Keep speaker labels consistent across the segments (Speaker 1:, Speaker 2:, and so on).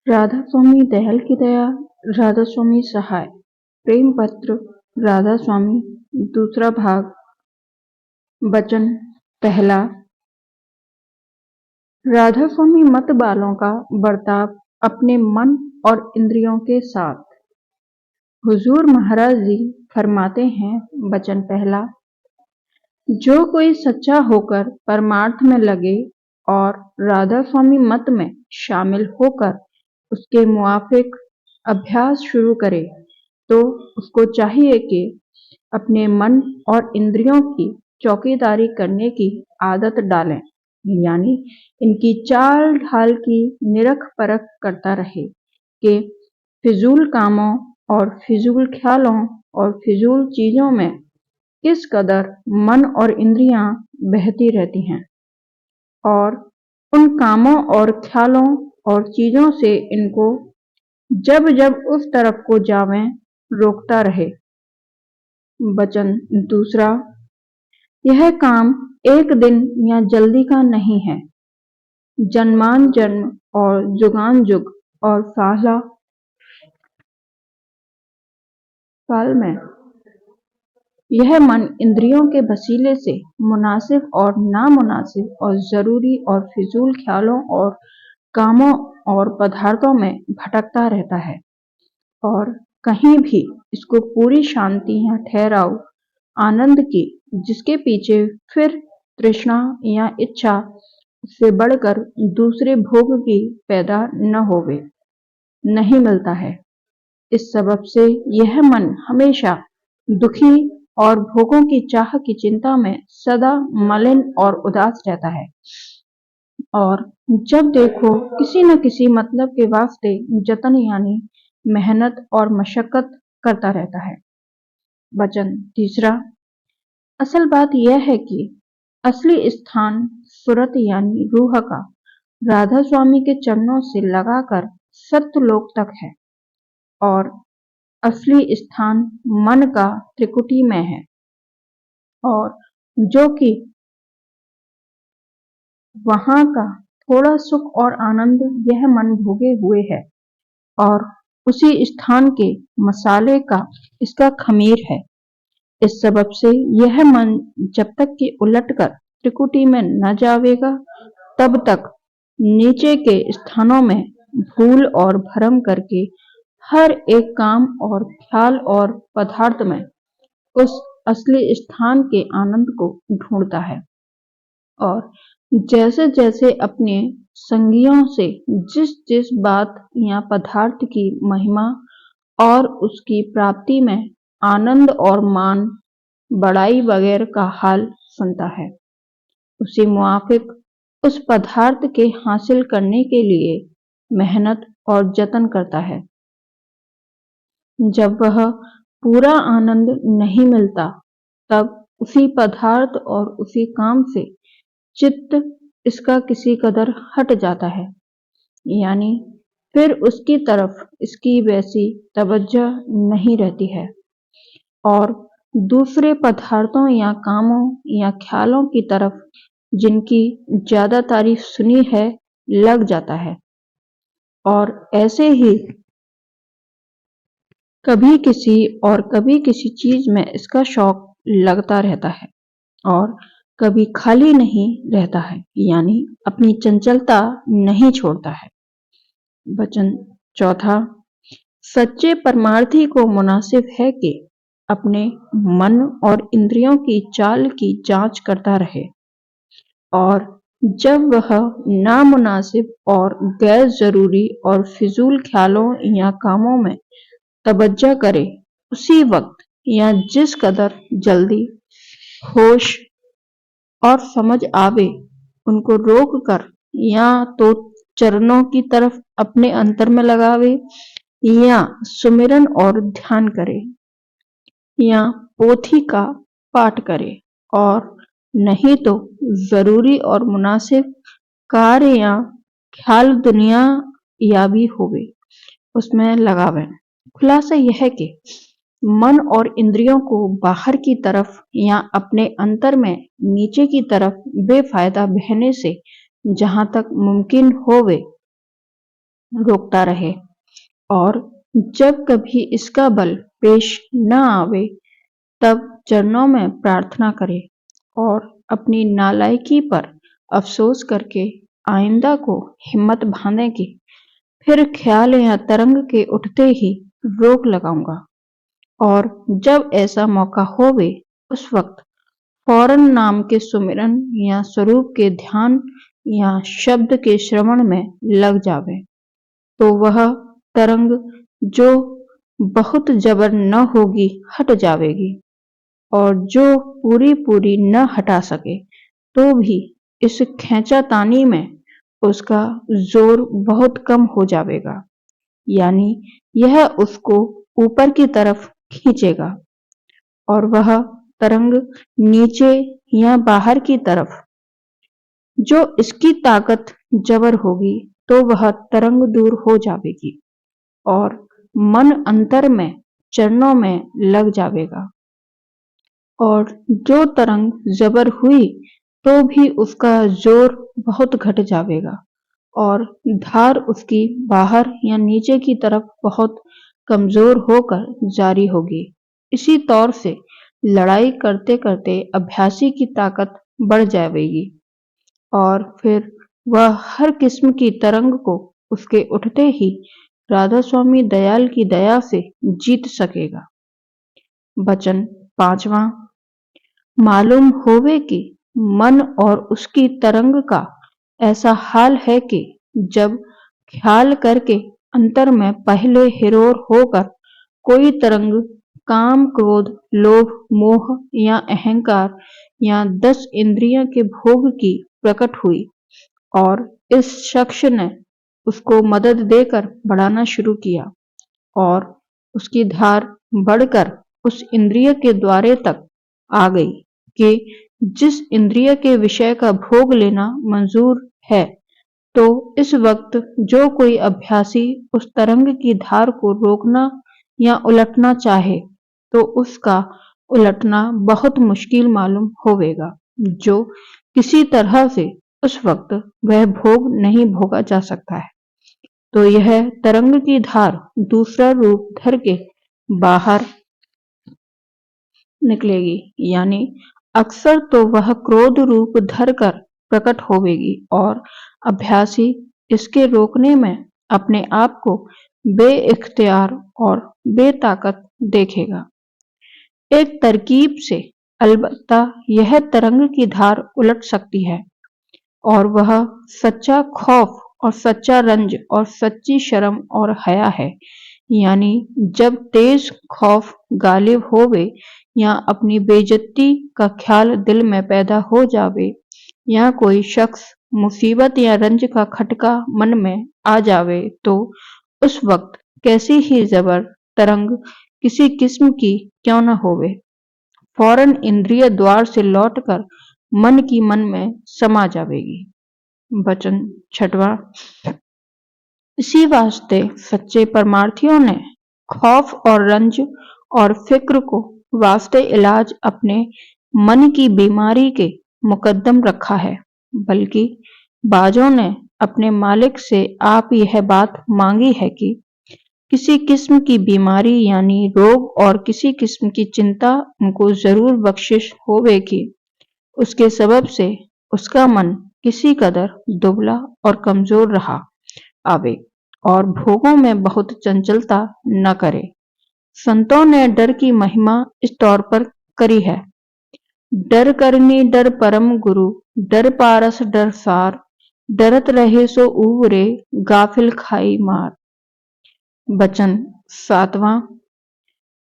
Speaker 1: राधा स्वामी दयाल की दया, राधा स्वामी सहाय। प्रेम पत्र राधा स्वामी, दूसरा भाग। वचन पहला। राधा स्वामी मत बालों का बर्ताव अपने मन और इंद्रियों के साथ। हुजूर महाराज जी फरमाते हैं, वचन पहला, जो कोई सच्चा होकर परमार्थ में लगे और राधा स्वामी मत में शामिल होकर उसके मुआफिक अभ्यास शुरू करे तो उसको चाहिए कि अपने मन और इंद्रियों की चौकीदारी करने की आदत डालें, यानी इनकी चाल ढाल की निरख परख करता रहे कि फिजूल कामों और फिजूल ख्यालों और फिजूल चीजों में किस कदर मन और इंद्रियां बहती रहती हैं और उन कामों और ख्यालों और चीजों से इनको जब जब उस तरफ को जावें रोकता रहे। वचन दूसरा, यह काम एक दिन या जल्दी का नहीं है, जन्मान जन्म और जुगान जुग और साला साल में यह मन इंद्रियों के वसीले से मुनासिब और नामुनासिब और जरूरी और फिजूल ख्यालों और कामों और पदार्थों में भटकता रहता है और कहीं भी इसको पूरी शांति या ठहराव आनंद की, जिसके पीछे फिर तृष्णा या इच्छा से बढ़कर दूसरे भोग की पैदा न होवे, नहीं मिलता है। इस सबब से यह मन हमेशा दुखी और भोगों की चाह की चिंता में सदा मलिन और उदास रहता है और जब देखो किसी न किसी मतलब के वास्ते जतन यानी मेहनत और मशक्कत करता रहता है। वचन तीसरा, असल बात यह है कि असली स्थान सुरत यानी रूह का राधा स्वामी के चरणों से लगाकर सत्यलोक तक है और असली स्थान मन का त्रिकुटी में है और जो कि वहां का थोड़ा सुख और आनंद यह मन भोगे हुए है और उसी स्थान के मसाले का इसका खमीर है। इस सबब से यह मन जब तक कि उलटकर त्रिकुटी में न जावेगा तब तक नीचे के स्थानों में भूल और भ्रम करके हर एक काम और ख्याल और पदार्थ में उस असली स्थान के आनंद को ढूंढता है और जैसे जैसे अपने संगियों से जिस जिस बात या पदार्थ की महिमा और उसकी प्राप्ति में आनंद और मान बड़ाई वगैरह का हाल सुनता है, उसी मुआफिक उस पदार्थ के हासिल करने के लिए मेहनत और जतन करता है। जब वह पूरा आनंद नहीं मिलता तब उसी पदार्थ और उसी काम से चित्त इसका किसी कदर हट जाता है, यानी फिर उसकी तरफ इसकी वैसी तवज्जो नहीं रहती है और दूसरे पदार्थों या कामों या ख्यालों की तरफ जिनकी ज्यादा तारीफ सुनी है लग जाता है और ऐसे ही कभी किसी और कभी किसी चीज में इसका शौक लगता रहता है और कभी खाली नहीं रहता है, यानी अपनी चंचलता नहीं छोड़ता है। वचन चौथा, सच्चे परमार्थी को मुनासिब है कि अपने मन और इंद्रियों की चाल की जांच करता रहे और जब वह नामुनासिब और गैर जरूरी और फिजूल ख्यालों या कामों में तवज्जो करे, उसी वक्त या जिस कदर जल्दी होश और समझ आवे उनको रोक कर या तो चरणों की तरफ अपने अंतर में लगावे या सुमिरन और ध्यान करे या पोथी का पाठ करे और नहीं तो जरूरी और मुनासिब कार्य या ख्याल दुनिया या भी होवे उसमें लगावे। खुलासा यह है कि मन और इंद्रियों को बाहर की तरफ या अपने अंतर में नीचे की तरफ बेफायदा बहने से जहां तक मुमकिन होवे रोकता रहे। और जब कभी इसका बल पेश न आवे तब चरणों में प्रार्थना करे और अपनी नालायकी पर अफसोस करके आइंदा को हिम्मत बांधे कि फिर ख्याल या तरंग के उठते ही रोक लगाऊंगा। और जब ऐसा मौका होवे उस वक्त फौरन नाम के सुमिरन या स्वरूप के ध्यान या शब्द के श्रवण में लग जावे तो वह तरंग जो बहुत जबर न होगी हट जावेगी, और जो पूरी पूरी न हटा सके तो भी इस खींचातानी में उसका जोर बहुत कम हो जावेगा, यानी यह उसको ऊपर की तरफ खींचेगा और वह तरंग नीचे या बाहर की तरफ जो इसकी ताकत जबर होगी तो वह तरंग दूर हो जावेगी और मन अंतर में चरणों में लग जावेगा। और जो तरंग जबर हुई तो भी उसका जोर बहुत घट जावेगा और धार उसकी बाहर या नीचे की तरफ बहुत कमजोर होकर जारी होगी। इसी तौर से लड़ाई करते करते अभ्यासी की ताकत बढ़ जाएगी और फिर वह हर किस्म की तरंग को उसके उठते ही राधा स्वामी दयाल की दया से जीत सकेगा। वचन 5वां। मालूम होवे कि मन और उसकी तरंग का ऐसा हाल है कि जब ख्याल करके अंतर में पहले हिरोर होकर कोई तरंग काम क्रोध लोभ मोह या अहंकार या 10 इंद्रियों के भोग की प्रकट हुई और इस शख्स ने उसको मदद देकर बढ़ाना शुरू किया और उसकी धार बढ़कर उस इंद्रिय के द्वारे तक आ गई कि जिस इंद्रिय के विषय का भोग लेना मंजूर है, तो इस वक्त जो कोई अभ्यासी उस तरंग की धार को रोकना या उलटना चाहे तो उसका उलटना बहुत मुश्किल मालूम होवेगा, जो किसी तरह से उस वक्त वह भोग नहीं भोगा जा सकता है। तो यह तरंग की धार दूसरा रूप धर के बाहर निकलेगी, यानी अक्सर तो वह क्रोध रूप धर कर प्रकट होवेगी और अभ्यासी इसके रोकने में अपने आप को बेइख्तियार और बेताकत देखेगा। एक तरकीब से अलबत्ता यह तरंग की धार उलट सकती है और वह सच्चा खौफ और सच्चा रंज और सच्ची शर्म और हया है, यानी जब तेज खौफ गालिब होवे या अपनी बेइज्जती का ख्याल दिल में पैदा हो जावे या कोई शख्स मुसीबत या रंज का खटका मन में आ जावे तो उस वक्त कैसी ही जबर तरंग किसी किस्म की क्यों न होवे फौरन इंद्रिय द्वार से लौटकर मन की मन में समा जावेगी। वचन 6वां। इसी वास्ते सच्चे परमार्थियों ने खौफ और रंज और फिक्र को वास्ते इलाज अपने मन की बीमारी के मुकद्दम रखा है, बल्कि बाजों ने अपने मालिक से आप यह बात मांगी है कि किसी किस्म की बीमारी यानी रोग और किसी किस्म की चिंता उनको जरूर बख्शिश होवेगी उसके सबब से उसका मन किसी कदर दुबला और कमजोर रहा आवे और भोगों में बहुत चंचलता न करे। संतों ने डर की महिमा इस तौर पर करी है। डर करनी डर परम गुरु, डर पारस डर सार, डरत रहे सो ऊवरे, गाफिल खाई मार। वचन 7वां।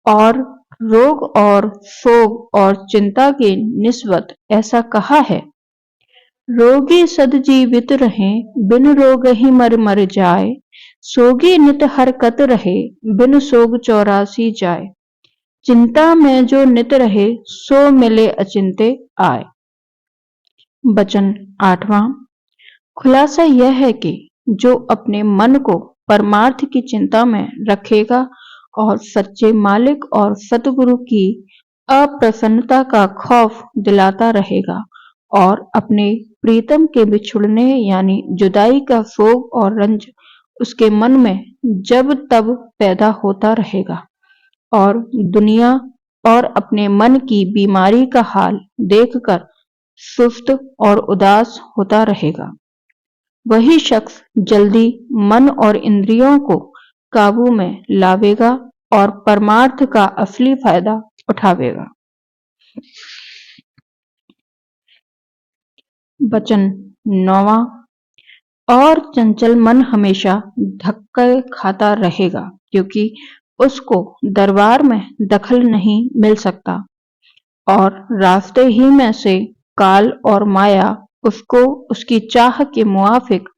Speaker 1: और रोग और शोक और चिंता के निस्बत ऐसा कहा है, रोगी सदजीवित रहे बिन रोग ही मर मर जाए, सोगी नित हरकत रहे बिन सोग 84 जाए, चिंता में जो नित रहे सो मिले अचिंते आए। वचन 8वां। खुलासा यह है कि जो अपने मन को परमार्थ की चिंता में रखेगा और सच्चे मालिक और सतगुरु की अप्रसन्नता का खौफ दिलाता रहेगा और अपने प्रीतम के बिछुड़ने यानी जुदाई का सोग और रंज उसके मन में जब तब पैदा होता रहेगा और दुनिया और अपने मन की बीमारी का हाल देखकर सुस्त और उदास होता रहेगा। वही शख्स जल्दी मन और इंद्रियों को काबू में लावेगा और परमार्थ का असली फायदा उठावेगा। वचन 9वां। और चंचल मन हमेशा धक्के खाता रहेगा क्योंकि उसको दरबार में दखल नहीं मिल सकता और रास्ते ही में से काल और माया उसको उसकी चाह के मुआफिक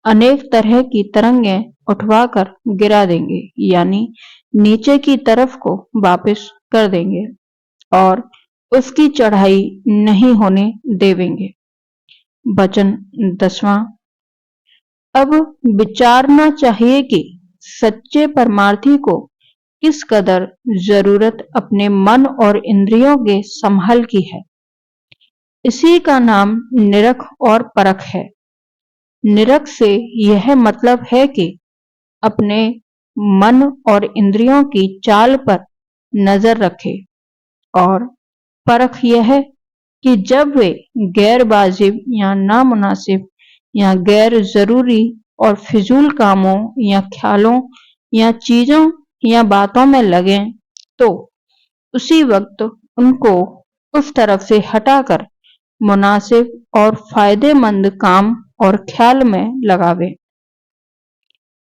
Speaker 1: अनेक तरह की तरंगें उठवाकर गिरा देंगे, यानी नीचे की तरफ को वापस कर देंगे और उसकी चढ़ाई नहीं होने देवेंगे। वचन 10वां। अब विचारना चाहिए कि सच्चे परमार्थी को किस कदर जरूरत अपने मन और इंद्रियों के संभल की है। इसी का नाम निरख और परख है। निरख से यह मतलब है कि अपने मन और इंद्रियों की चाल पर नजर रखे और परख यह है कि जब वे गैर वाजिब या नामुनासिब या गैर जरूरी और फिजूल कामों या ख्यालों या चीजों या बातों में लगे तो उसी वक्त उनको उस तरफ से हटाकर मुनासिब और फायदेमंद काम और ख्याल में लगावे।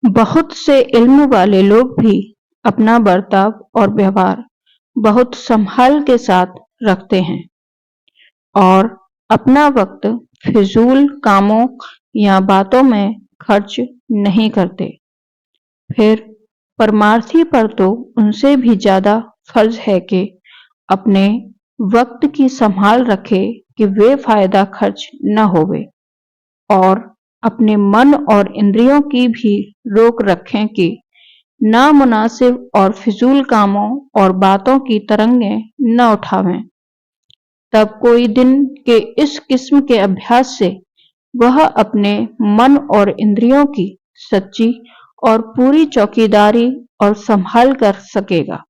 Speaker 1: बहुत से इल्म वाले लोग भी अपना बर्ताव और व्यवहार बहुत संभाल के साथ रखते हैं और अपना वक्त फिजूल कामों या बातों में खर्च नहीं करते। फिर परमार्थी पर तो उनसे भी ज्यादा फर्ज है कि अपने वक्त की संभाल रखे कि वे फायदा खर्च न होवे और अपने मन और इंद्रियों की भी रोक रखें कि नामुनासिब और फिजूल कामों और बातों की तरंगें न उठावें। तब कोई दिन के इस किस्म के अभ्यास से वह अपने मन और इंद्रियों की सच्ची और पूरी चौकीदारी और संभाल कर सकेगा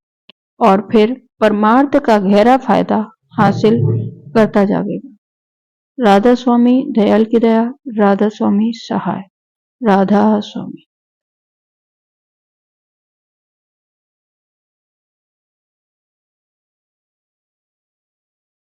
Speaker 1: और फिर परमार्थ का गहरा फायदा हासिल करता जाएगा। राधा स्वामी दयाल की दया, राधा स्वामी सहाय, राधा स्वामी।